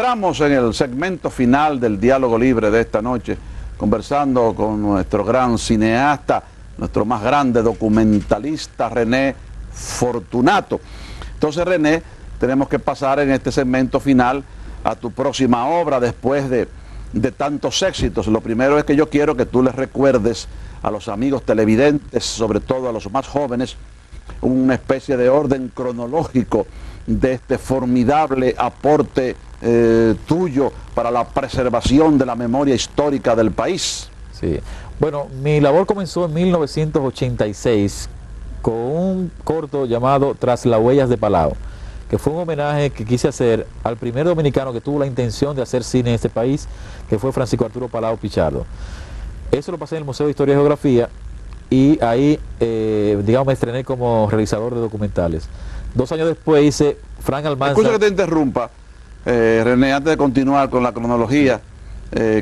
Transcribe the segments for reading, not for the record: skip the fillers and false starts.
Entramos en el segmento final del diálogo libre de esta noche, conversando con nuestro gran cineasta, nuestro más grande documentalista, René Fortunato. Entonces, René, tenemos que pasar en este segmento final a tu próxima obra después de tantos éxitos. Lo primero es que yo quiero que tú les recuerdes a los amigos televidentes, sobre todo a los más jóvenes, una especie de orden cronológico de este formidable aporte tuyo para la preservación de la memoria histórica del país. Sí. Bueno, mi labor comenzó en 1986 con un corto llamado Tras las huellas de Palau, que fue un homenaje que quise hacer al primer dominicano que tuvo la intención de hacer cine en este país, que fue Francisco Arturo Palau Pichardo. Eso lo pasé en el Museo de Historia y Geografía y ahí, digamos, me estrené como realizador de documentales. 2 años después hice Frank Almanza. Escucha que te interrumpa, René, antes de continuar con la cronología.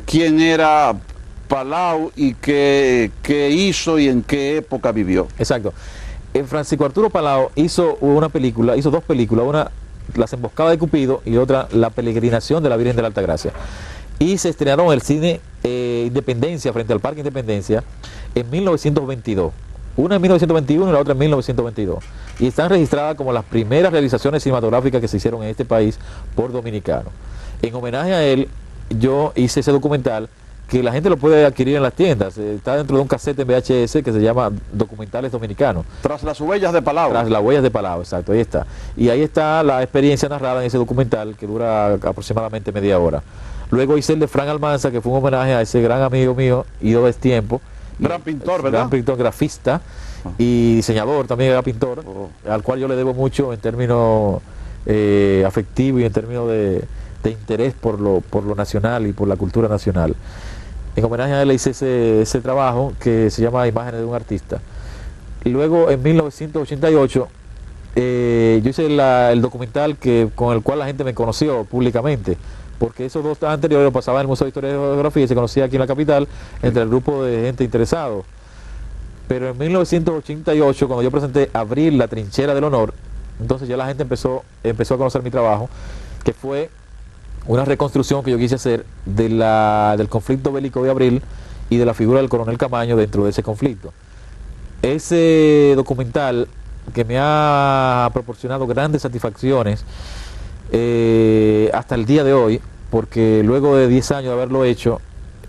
¿Quién era Palau y qué hizo y en qué época vivió? Exacto. Francisco Arturo Palau hizo dos películas, una Las emboscadas de Cupido y otra La peregrinación de la Virgen de la Altagracia. Y se estrenaron en el cine Independencia, frente al Parque Independencia, en 1922. Una en 1921 y la otra en 1922. Y están registradas como las primeras realizaciones cinematográficas que se hicieron en este país por dominicanos. En homenaje a él, yo hice ese documental que la gente lo puede adquirir en las tiendas. Está dentro de un cassette en VHS que se llama Documentales Dominicanos. Tras las huellas de Palau. Tras las huellas de Palau, exacto, ahí está. Y ahí está la experiencia narrada en ese documental que dura aproximadamente media hora. Luego hice el de Frank Almanza, que fue un homenaje a ese gran amigo mío, Ido Destiempo. Gran pintor, ¿verdad? Gran pintor, grafista y diseñador, también era pintor, al cual yo le debo mucho en términos afectivos y en términos de interés por lo nacional y por la cultura nacional. En homenaje a él le hice ese trabajo que se llama Imágenes de un artista. Y luego en 1988 yo hice el documental con el cual la gente me conoció públicamente, porque esos dos anteriores lo pasaba en el Museo de Historia y Geografía y se conocía aquí en la capital entre el grupo de gente interesado. Pero en 1988, cuando yo presenté Abril, la trinchera del honor, entonces ya la gente empezó a conocer mi trabajo, que fue una reconstrucción que yo quise hacer del conflicto bélico de Abril y de la figura del coronel Camaño dentro de ese conflicto. Ese documental que me ha proporcionado grandes satisfacciones hasta el día de hoy, porque luego de 10 años de haberlo hecho,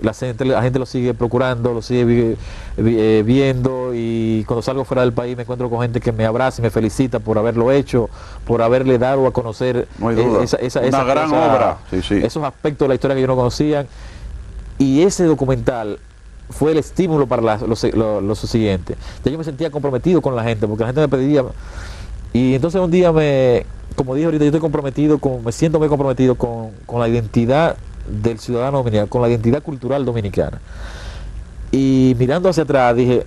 la gente lo sigue procurando, lo sigue viendo, y cuando salgo fuera del país me encuentro con gente que me abraza y me felicita por haberlo hecho, por haberle dado a conocer una gran obra. Sí, sí. Esos aspectos de la historia que yo no conocía. Y ese documental fue el estímulo para lo siguiente. Ya yo me sentía comprometido con la gente, porque la gente me pedía, y entonces un día como dije ahorita, yo estoy comprometido, me siento muy comprometido con la identidad del ciudadano dominicano, con la identidad cultural dominicana. Y mirando hacia atrás dije,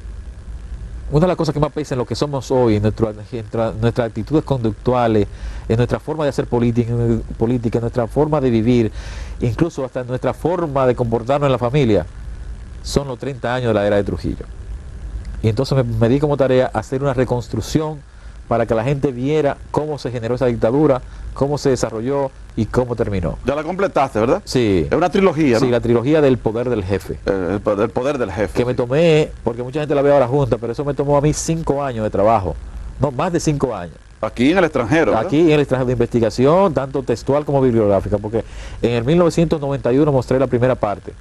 una de las cosas que más pesa en lo que somos hoy, en nuestras actitudes conductuales, en nuestra forma de hacer política, en nuestra forma de vivir, incluso hasta en nuestra forma de comportarnos en la familia, son los 30 años de la era de Trujillo. Y entonces me di como tarea hacer una reconstrucción para que la gente viera cómo se generó esa dictadura, cómo se desarrolló y cómo terminó. Ya la completaste, ¿verdad? Sí. Es una trilogía, ¿no? Sí, la trilogía del poder del jefe. El poder del jefe. Que me tomé, porque mucha gente la ve ahora junta, pero eso me tomó a mí 5 años de trabajo. No, más de 5 años. Aquí en el extranjero, ¿verdad? Aquí en el extranjero, de investigación, tanto textual como bibliográfica, porque en el 1991 mostré la primera parte,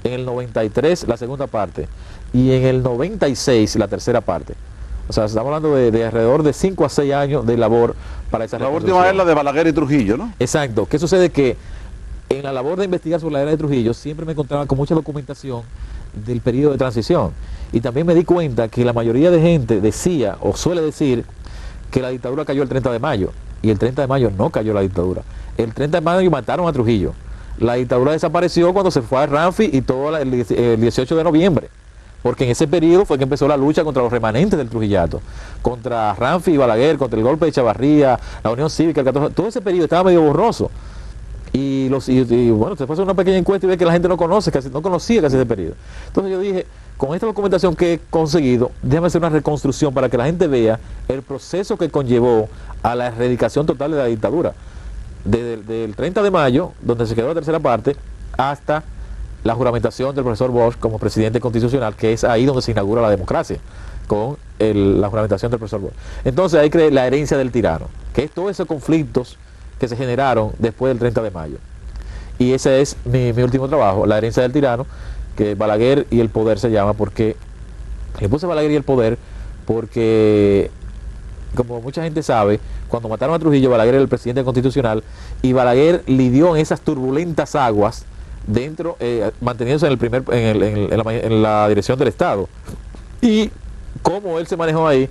en el 93 la segunda parte, y en el 96 la tercera parte. O sea, estamos hablando de alrededor de 5 a 6 años de labor para esa reconstrucción. La última es la de Balaguer y Trujillo, ¿no? Exacto. ¿Qué sucede? Que en la labor de investigar sobre la era de Trujillo siempre me encontraba con mucha documentación del periodo de transición. Y también me di cuenta que la mayoría de gente decía o suele decir que la dictadura cayó el 30 de mayo. Y el 30 de mayo no cayó la dictadura. El 30 de mayo mataron a Trujillo. La dictadura desapareció cuando se fue a Ramfi y todo el 18 de noviembre. Porque en ese periodo fue que empezó la lucha contra los remanentes del Trujillato, contra Ramfi y Balaguer, contra el golpe de Chavarría, la Unión Cívica, el 14, todo ese periodo estaba medio borroso. Y bueno, se hace una pequeña encuesta y ve que la gente no conocía casi ese periodo. Entonces yo dije, con esta documentación que he conseguido, déjame hacer una reconstrucción para que la gente vea el proceso que conllevó a la erradicación total de la dictadura. desde el 30 de mayo, donde se quedó la tercera parte, hasta la juramentación del profesor Bosch como presidente constitucional, que es ahí donde se inaugura la democracia, con la juramentación del profesor Bosch. Entonces ahí cree la herencia del tirano, que es todos esos conflictos que se generaron después del 30 de mayo. Y ese es mi último trabajo, la herencia del tirano, que Balaguer y el poder se llama, porque le puse Balaguer y el poder porque, como mucha gente sabe, cuando mataron a Trujillo, Balaguer era el presidente constitucional y Balaguer lidió en esas turbulentas aguas dentro, manteniéndose en la dirección del Estado. Y cómo él se manejó ahí,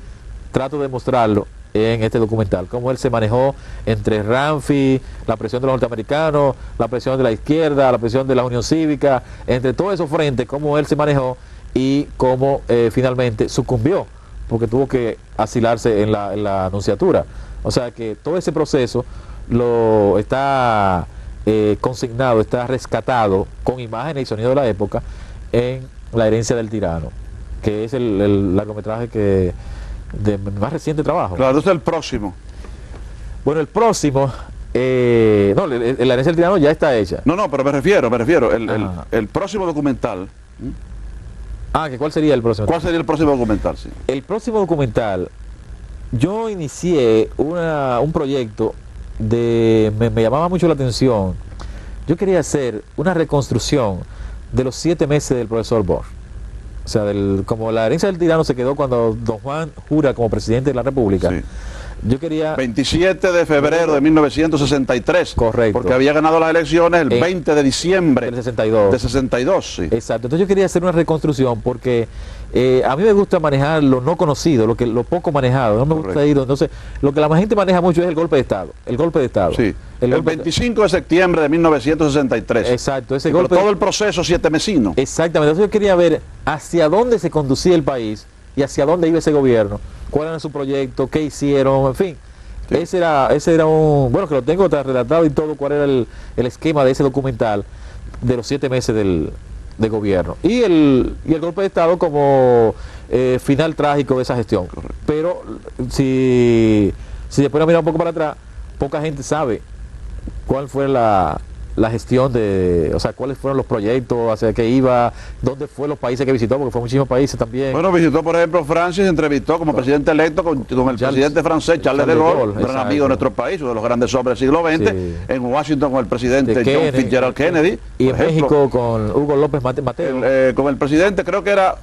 trato de mostrarlo en este documental, cómo él se manejó entre Ramfi, la presión de los norteamericanos, la presión de la izquierda, la presión de la Unión Cívica, entre todos esos frentes, cómo él se manejó y cómo finalmente sucumbió, porque tuvo que asilarse en la nunciatura. O sea que todo ese proceso lo está consignado, está rescatado con imágenes y sonido de la época en La herencia del tirano, que es el largometraje de más reciente trabajo. Claro, ese es el próximo. Bueno, el próximo, la herencia del tirano ya está hecha. No, pero me refiero, el próximo documental. ¿Cuál sería el próximo? ¿Cuál sería el próximo documental? Sí. El próximo documental, yo inicié un proyecto me llamaba mucho la atención. Yo quería hacer una reconstrucción de los 7 meses del profesor Bosch. O sea, como la herencia del tirano se quedó cuando don Juan jura como presidente de la República. Sí. Yo quería... 27 de febrero de 1963. Correcto. Porque había ganado las elecciones el 20 de diciembre del 62. De 62, sí. Exacto. Entonces yo quería hacer una reconstrucción porque a mí me gusta manejar lo no conocido, lo poco manejado. No me gusta ir. Entonces, lo que la gente maneja mucho es el golpe de Estado. El golpe de Estado. Sí. El 25 de septiembre de 1963. Exacto. Ese golpe. Pero todo el proceso sietemesino. Exactamente. Entonces yo quería ver hacia dónde se conducía el país y hacia dónde iba ese gobierno, cuál era su proyecto, qué hicieron, en fin. Sí. Ese era un... Bueno, que lo tengo relatado y todo, cuál era el esquema de ese documental de los 7 meses de gobierno. Y el golpe de Estado como final trágico de esa gestión. Correcto. Pero si después mirar un poco para atrás, poca gente sabe cuál fue la gestión o sea, cuáles fueron los proyectos, hacia qué iba, dónde fue los países que visitó, porque fue muchísimos países también. Bueno, visitó, por ejemplo, Francia y se entrevistó como presidente electo con el presidente francés, Charles de Gaulle, un gran amigo de nuestro país, uno de los grandes hombres del siglo XX, sí. En Washington con el presidente John Fitzgerald Kennedy. Y en México con Hugo López Mateo. Con el presidente, creo que era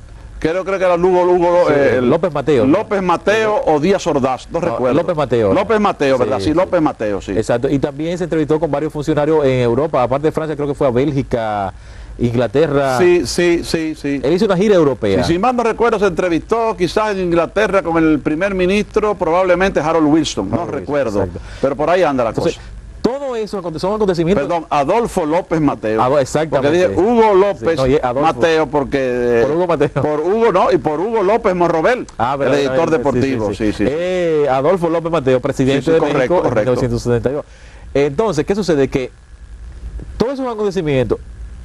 López Mateo. López Mateo o Díaz Ordaz, no recuerdo. López Mateo. López Mateo, ¿verdad? Sí, López Mateo, sí. Exacto. Y también se entrevistó con varios funcionarios en Europa, aparte de Francia, creo que fue a Bélgica, Inglaterra. Sí. Él hizo una gira europea. Sí, si mal no recuerdo, se entrevistó quizás en Inglaterra con el primer ministro, probablemente Harold Wilson, no recuerdo. Exacto. Pero por ahí anda la cosa. Todo eso son acontecimientos. Perdón, Adolfo López Mateo. Exactamente. Porque dije Hugo López Mateo porque... Por Hugo Mateo. Por Hugo, no, y por Hugo López Morrobel, el editor deportivo. Sí. Adolfo López Mateo, presidente de México en 1972. Entonces, ¿qué sucede? Que todos esos acontecimientos,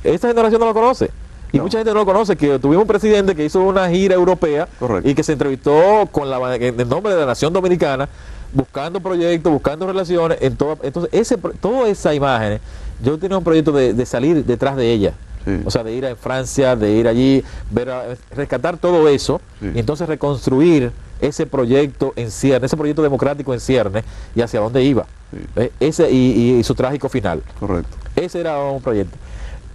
esta generación no lo conoce. Y mucha gente no lo conoce, que tuvimos un presidente que hizo una gira europea. Correcto. Y que se entrevistó en el nombre de la nación dominicana, buscando proyectos, buscando relaciones, entonces todas esas imágenes, yo tenía un proyecto de salir detrás de ella, sí. O sea, de ir a Francia, de ir allí, rescatar todo eso, sí. Y entonces reconstruir ese proyecto en cierne, ese proyecto democrático en cierne, y hacia dónde iba, sí. Ese y su trágico final. Correcto. Ese era un proyecto.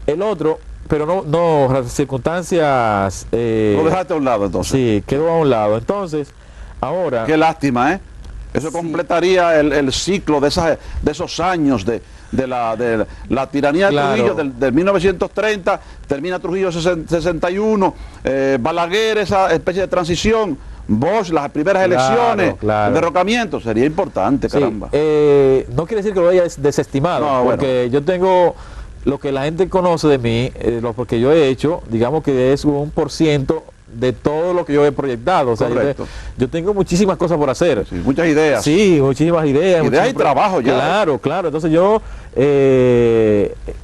El otro, pero no las circunstancias... Lo dejaste a un lado entonces. Sí, quedó a un lado. Entonces, ahora... Qué lástima, ¿eh? Eso sí. Completaría el ciclo de esos años de la tiranía de Trujillo del 1930, termina Trujillo 61, Balaguer, esa especie de transición, Bosch, las primeras elecciones, el derrocamiento, sería importante, caramba. No quiere decir que lo haya desestimado, porque yo tengo lo que la gente conoce de mí, porque yo he hecho, digamos que es un % de todo lo que yo he proyectado. O sea, yo tengo muchísimas cosas por hacer. Sí, muchas ideas. Sí, muchísimas ideas. Ideas y trabajo ya. Claro. Entonces yo,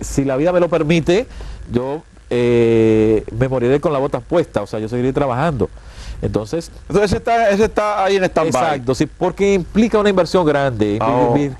si la vida me lo permite, yo me moriré con las botas puestas. O sea, yo seguiré trabajando. Entonces ese está ahí en stand-by. Exacto, sí, porque implica una inversión grande,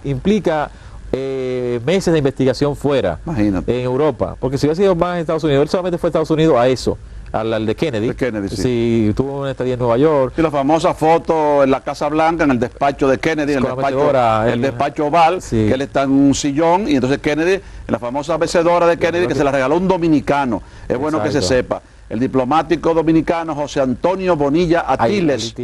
implica meses de investigación fuera, Imagínate. en Europa, porque si hubiera sido más en Estados Unidos, él solamente fue a Estados Unidos a eso, al de Kennedy. De Kennedy, sí. Sí, tuvo una estadía en Nueva York. Y la famosa foto en la Casa Blanca, en el despacho de Kennedy, en el despacho oval, sí, que él está en un sillón, y entonces Kennedy, en la famosa mecedora de Kennedy, que se la regaló un dominicano. Es bueno que se sepa. El diplomático dominicano José Antonio Bonilla Atiles.